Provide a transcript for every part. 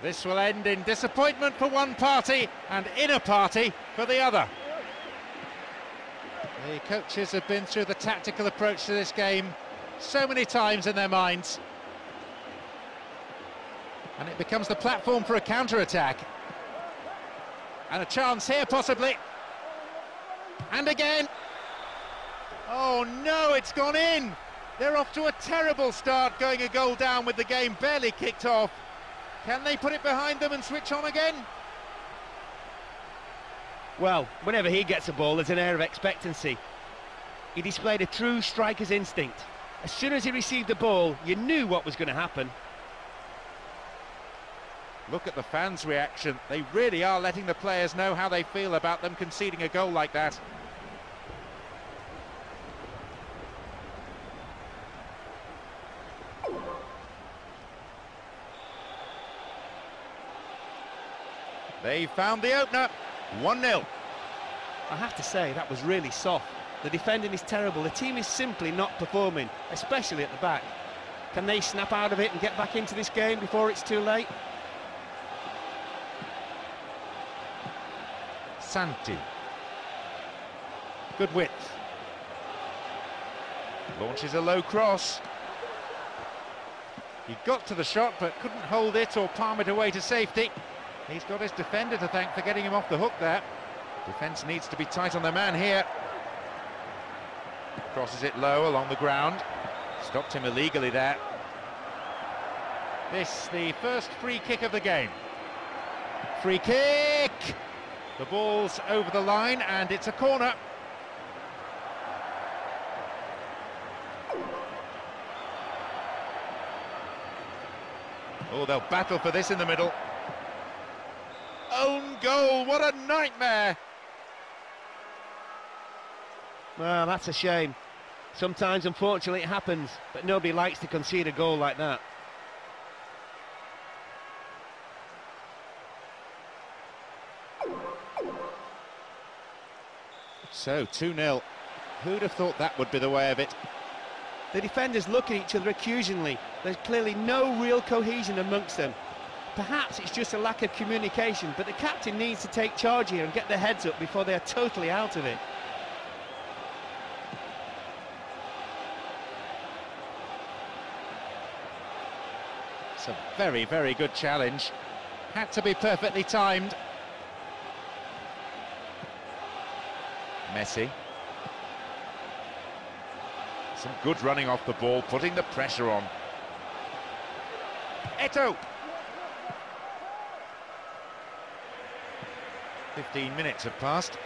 This will end in disappointment for one party and inner party for the other. The coaches have been through the tactical approach to this game so many times in their minds. And it becomes the platform for a counter-attack. And a chance here, possibly. And again. Oh no, it's gone in! They're off to a terrible start, going a goal down with the game barely kicked off. Can they put it behind them and switch on again? Well, whenever he gets a ball, there's an air of expectancy. He displayed a true striker's instinct. As soon as he received the ball, you knew what was going to happen. Look at the fans' reaction. They really are letting the players know how they feel about them conceding a goal like that. They found the opener, 1-0. I have to say, that was really soft. The defending is terrible. The team is simply not performing, especially at the back. Can they snap out of it and get back into this game before it's too late? Santi. Good width. Launches a low cross. He got to the shot but couldn't hold it or palm it away to safety. He's got his defender to thank for getting him off the hook there. Defence needs to be tight on their man here. Crosses it low along the ground. Stopped him illegally there. This, the first free kick of the game. Free kick! The ball's over the line and it's a corner. Oh, they'll battle for this in the middle. Own goal, what a nightmare! Well, that's a shame. Sometimes, unfortunately, it happens, but nobody likes to concede a goal like that. So, 2-0. Who'd have thought that would be the way of it? The defenders look at each other accusingly. There's clearly no real cohesion amongst them. Perhaps it's just a lack of communication, but the captain needs to take charge here and get their heads up before they are totally out of it. It's a very, very good challenge. Had to be perfectly timed. Messi. Some good running off the ball, putting the pressure on. Eto'o. 15 minutes have passed.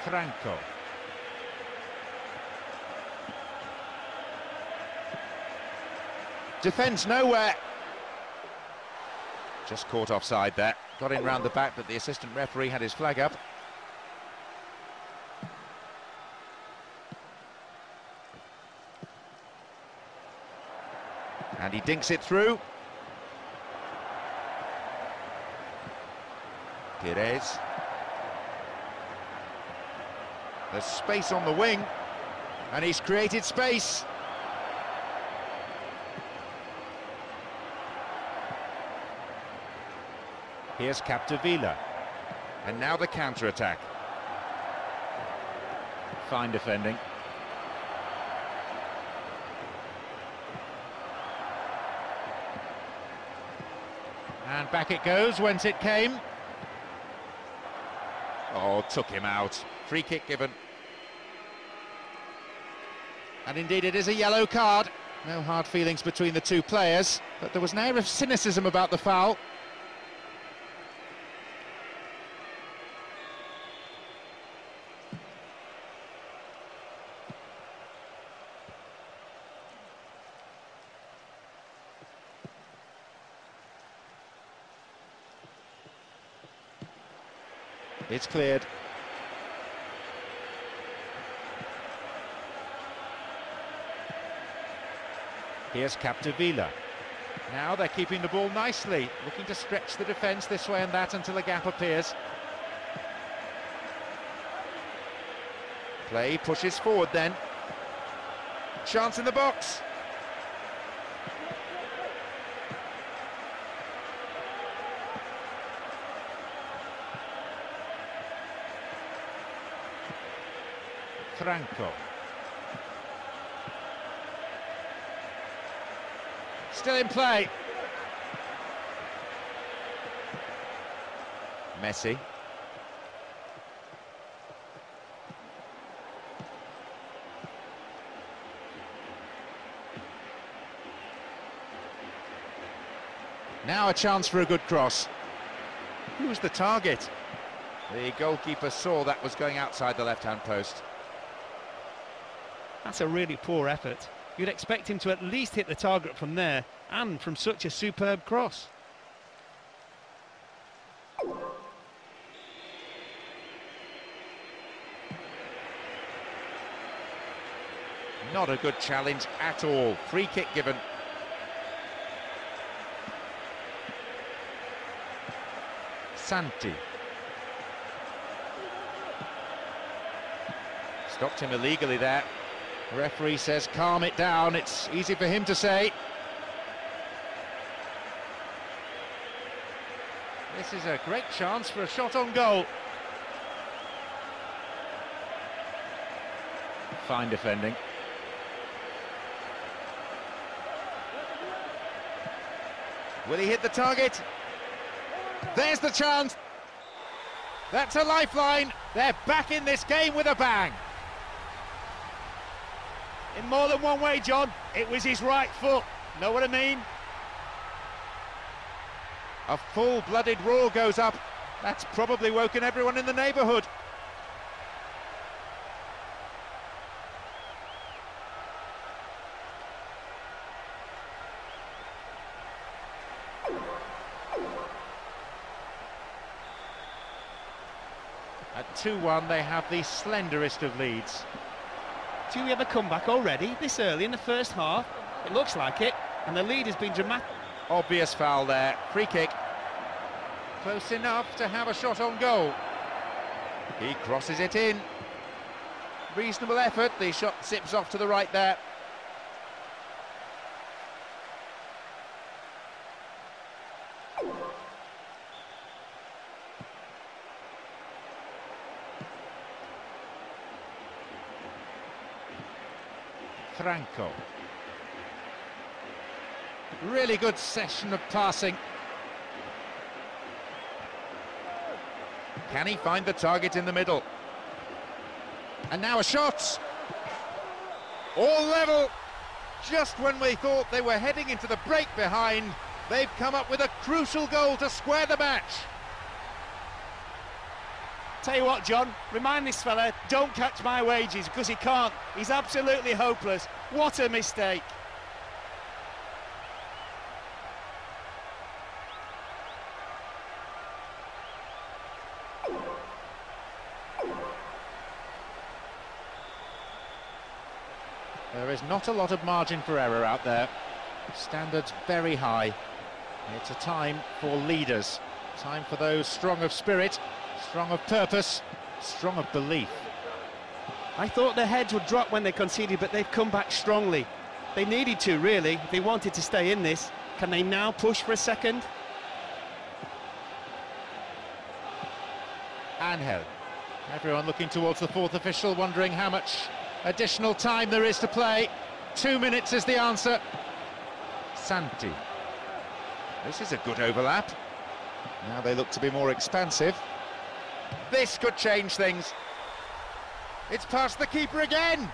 Franco. Defends nowhere. Just caught offside there. Got in round the back, but the assistant referee had his flag up. And he dinks it through. Quieres. There's space on the wing, and he's created space. Here's Capdevila, and now the counter-attack. Fine defending. And back it goes, whence it came. Oh, took him out. Free kick given. And indeed it is a yellow card. No hard feelings between the two players, but there was an air of cynicism about the foul. It's cleared. Here's Capdevila. Now they're keeping the ball nicely, looking to stretch the defence this way and that until a gap appears. Play pushes forward then. Chance in the box. Franco. Still in play. Messi. Now a chance for a good cross. Who's the target? The goalkeeper saw that was going outside the left-hand post. That's a really poor effort. You'd expect him to at least hit the target from there, and from such a superb cross. Not a good challenge at all. Free kick given. Santi. Stopped him illegally there. The referee says calm it down. It's easy for him to say. This is a great chance for a shot on goal. Fine defending. Will he hit the target? There's the chance. That's a lifeline. They're back in this game with a bang. In more than one way, John. It was his right foot. Know what I mean? A full-blooded roar goes up. That's probably woken everyone in the neighbourhood. At 2-1, they have the slenderest of leads. Do we have a comeback already, this early in the first half? It looks like it, and the lead has been dramatic. Obvious foul there. Free kick. Close enough to have a shot on goal. He crosses it in. Reasonable effort. The shot zips off to the right there. Franco. Really good session of passing. Can he find the target in the middle? And now a shot. All level. Just when we thought they were heading into the break behind, they've come up with a crucial goal to square the match. Tell you what, John, remind this fella, don't catch my wages, because he can't. He's absolutely hopeless. What a mistake. There is not a lot of margin for error out there. Standards very high. It's a time for leaders. Time for those strong of spirit, strong of purpose, strong of belief. I thought their heads would drop when they conceded, but they've come back strongly. They needed to, really, if they wanted to stay in this. Can they now push for a second? Angel. Everyone looking towards the fourth official, wondering how much additional time there is to play. 2 minutes is the answer. Santi. This is a good overlap. Now they look to be more expansive. This could change things. It's past the keeper again.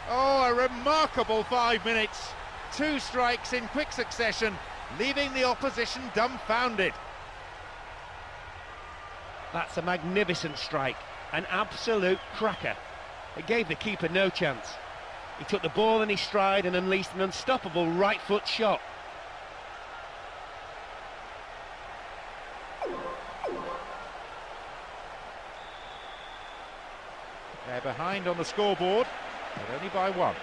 Oh, a remarkable 5 minutes. 2 strikes in quick succession, leaving the opposition dumbfounded. That's a magnificent strike, an absolute cracker. It gave the keeper no chance. He took the ball in his stride and unleashed an unstoppable right foot shot. They're behind on the scoreboard, but only by one.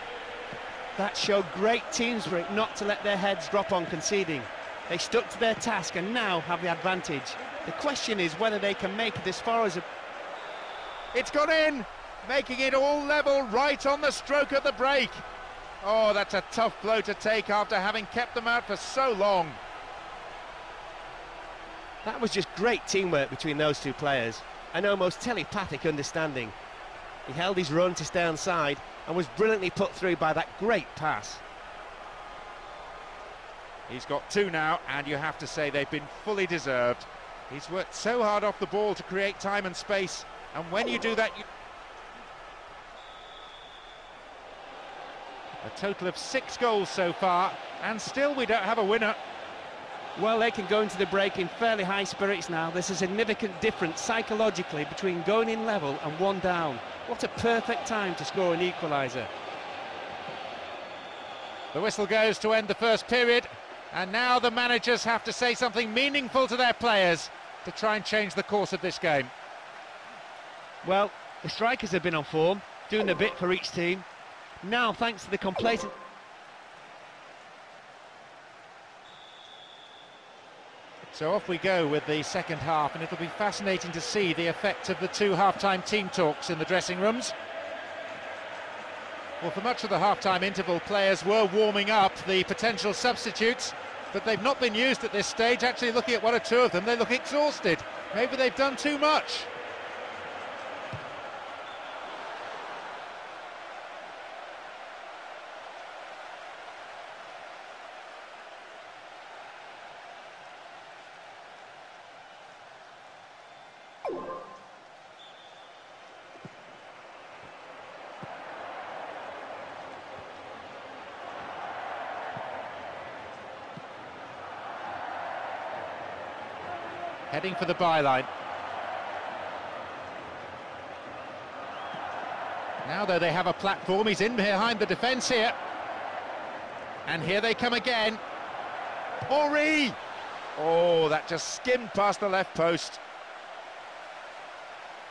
That showed great team spirit not to let their heads drop on conceding. They stuck to their task and now have the advantage. The question is whether they can make it as far as... It's gone in, making it all level right on the stroke of the break. Oh, that's a tough blow to take after having kept them out for so long. That was just great teamwork between those two players, and almost telepathic understanding. He held his run to stay onside and was brilliantly put through by that great pass. He's got two now, and you have to say they've been fully deserved. He's worked so hard off the ball to create time and space, and when you do that, a total of 6 goals so far, and still we don't have a winner. Well, they can go into the break in fairly high spirits now. There's a significant difference psychologically between going in level and one down. What a perfect time to score an equaliser. The whistle goes to end the first period, and now the managers have to say something meaningful to their players to try and change the course of this game. Well, the strikers have been on form, doing a bit for each team. Now, thanks to the complacent... So off we go with the second half, and it'll be fascinating to see the effect of the two half-time team talks in the dressing rooms. Well, for much of the half-time interval, players were warming up the potential substitutes, but they've not been used at this stage. Actually, looking at one or two of them, they look exhausted. Maybe they've done too much. Heading for the byline. Now, though, they have a platform. He's in behind the defence here. And here they come again. Henry! Oh, that just skimmed past the left post.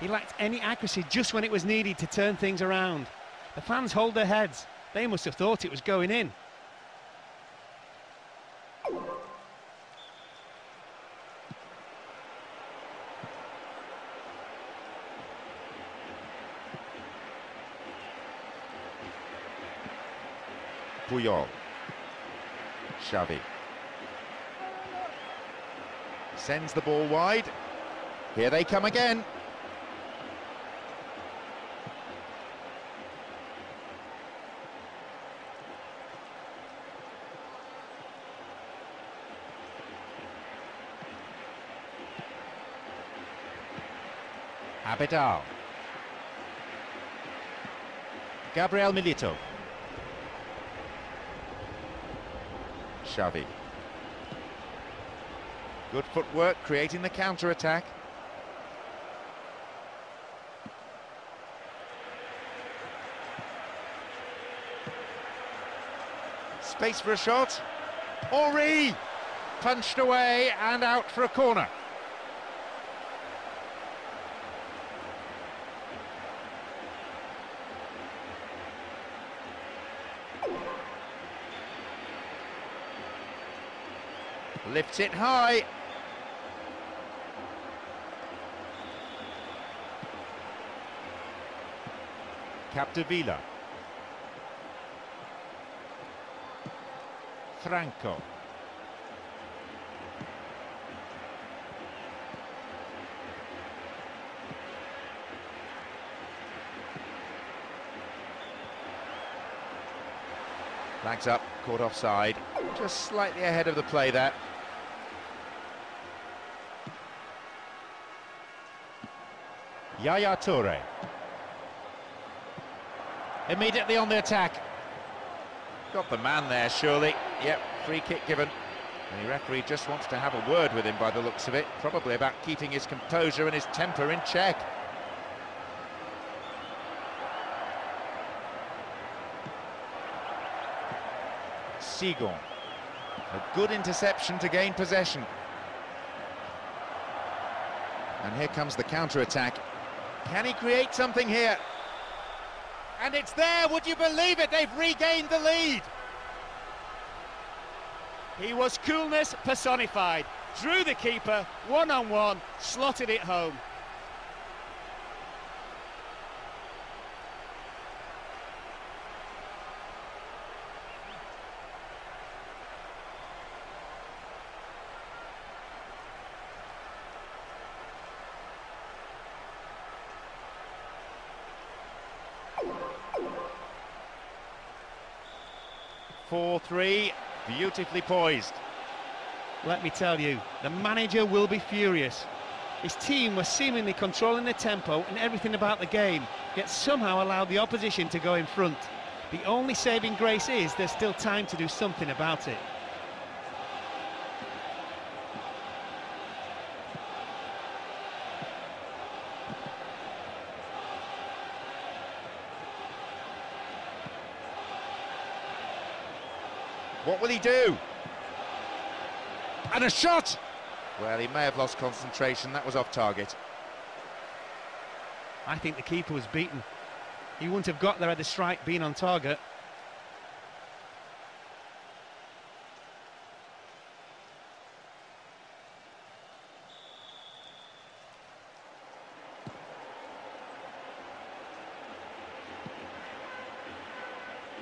He lacked any accuracy just when it was needed to turn things around. The fans hold their heads. They must have thought it was going in. Puyol. Xavi. Sends the ball wide. Here they come again. Abidal. Gabriel Milito. Xavi. Good footwork, creating the counter-attack. Space for a shot. Henry! Punched away and out for a corner. Lifts it high. Capdevila. Franco. Flags up, caught offside. Just slightly ahead of the play there. Yaya Toure. Immediately on the attack. Got the man there, surely. Yep, free kick given. And the referee just wants to have a word with him by the looks of it. Probably about keeping his composure and his temper in check. Sigon. A good interception to gain possession. And here comes the counter-attack. Can he create something here? And it's there, would you believe it? They've regained the lead. He was coolness personified. Drew the keeper, one-on-one, slotted it home. Four-three, beautifully poised. Let me tell you, the manager will be furious. His team was seemingly controlling the tempo and everything about the game, yet somehow allowed the opposition to go in front. The only saving grace is there's still time to do something about it. What will he do? And a shot! Well, he may have lost concentration. That was off target. I think the keeper was beaten. He wouldn't have got there had the strike been on target.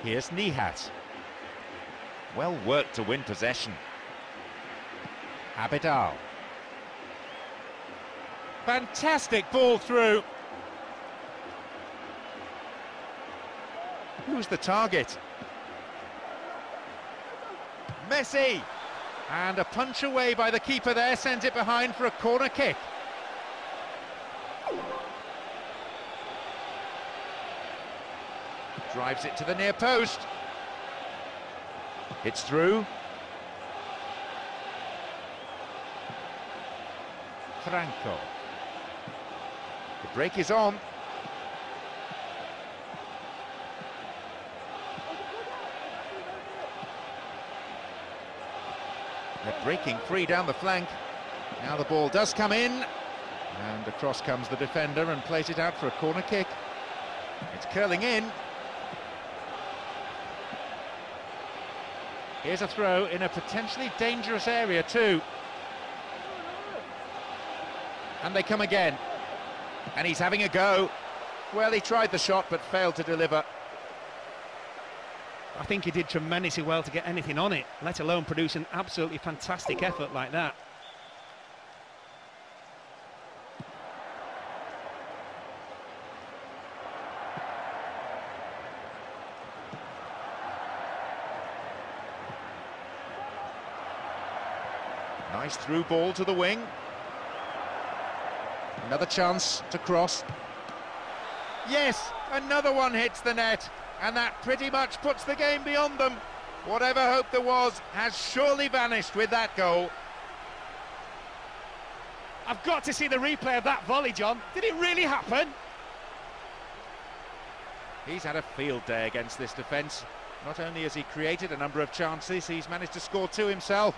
Here's Nihat. Well worked to win possession. Abidal. Fantastic ball through. Who's the target? Messi. And a punch away by the keeper there, sends it behind for a corner kick. Drives it to the near post. It's through. Franco. The break is on. They're breaking free down the flank. Now the ball does come in. And across comes the defender and plays it out for a corner kick. It's curling in. Here's a throw in a potentially dangerous area too. And they come again. And he's having a go. Well, he tried the shot but failed to deliver. I think he did tremendously well to get anything on it, let alone produce an absolutely fantastic effort like that. Nice through ball to the wing. Another chance to cross. Yes, another one hits the net, and that pretty much puts the game beyond them. Whatever hope there was has surely vanished with that goal. I've got to see the replay of that volley, John. Did it really happen? He's had a field day against this defence. Not only has he created a number of chances, he's managed to score two himself.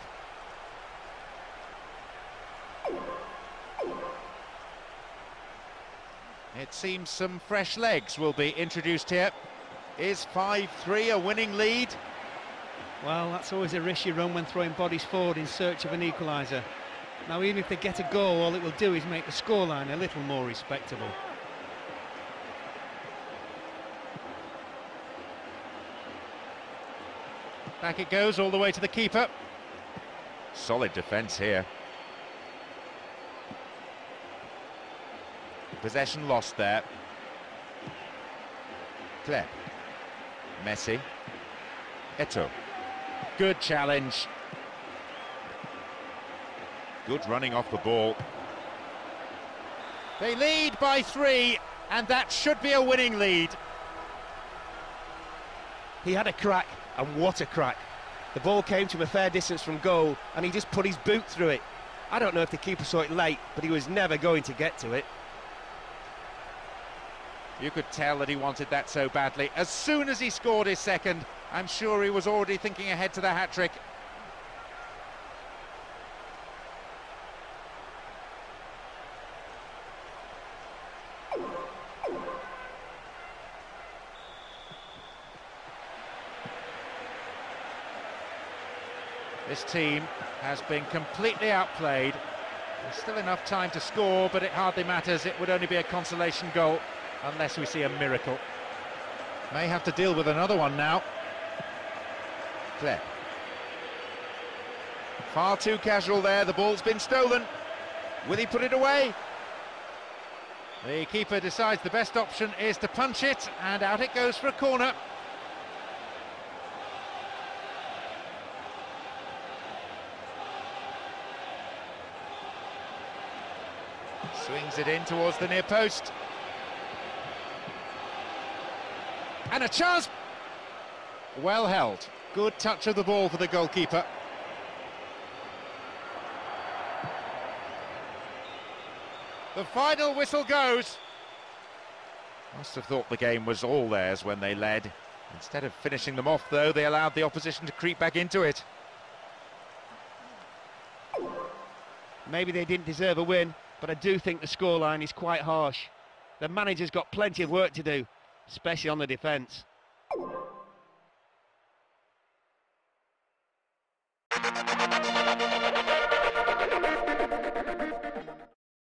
It seems some fresh legs will be introduced here. Is 5-3 a winning lead? Well, that's always a risk you run when throwing bodies forward in search of an equaliser. Now, even if they get a goal, all it will do is make the scoreline a little more respectable. Back it goes all the way to the keeper. Solid defence here. Possession lost there. Klep. Messi. Eto'o. Good challenge. Good running off the ball. They lead by 3, and that should be a winning lead. He had a crack, and what a crack. The ball came to a fair distance from goal, and he just put his boot through it. I don't know if the keeper saw it late, but he was never going to get to it. You could tell that he wanted that so badly. As soon as he scored his second, I'm sure he was already thinking ahead to the hat-trick. This team has been completely outplayed. There's still enough time to score, but it hardly matters. It would only be a consolation goal unless we see a miracle. May have to deal with another one now. Claire. Far too casual there, the ball's been stolen. Will he put it away? The keeper decides the best option is to punch it, and out it goes for a corner. Swings it in towards the near post. And a chance! Well held. Good touch of the ball for the goalkeeper. The final whistle goes. Must have thought the game was all theirs when they led. Instead of finishing them off, though, they allowed the opposition to creep back into it. Maybe they didn't deserve a win, but I do think the scoreline is quite harsh. The manager's got plenty of work to do, especially on the defence.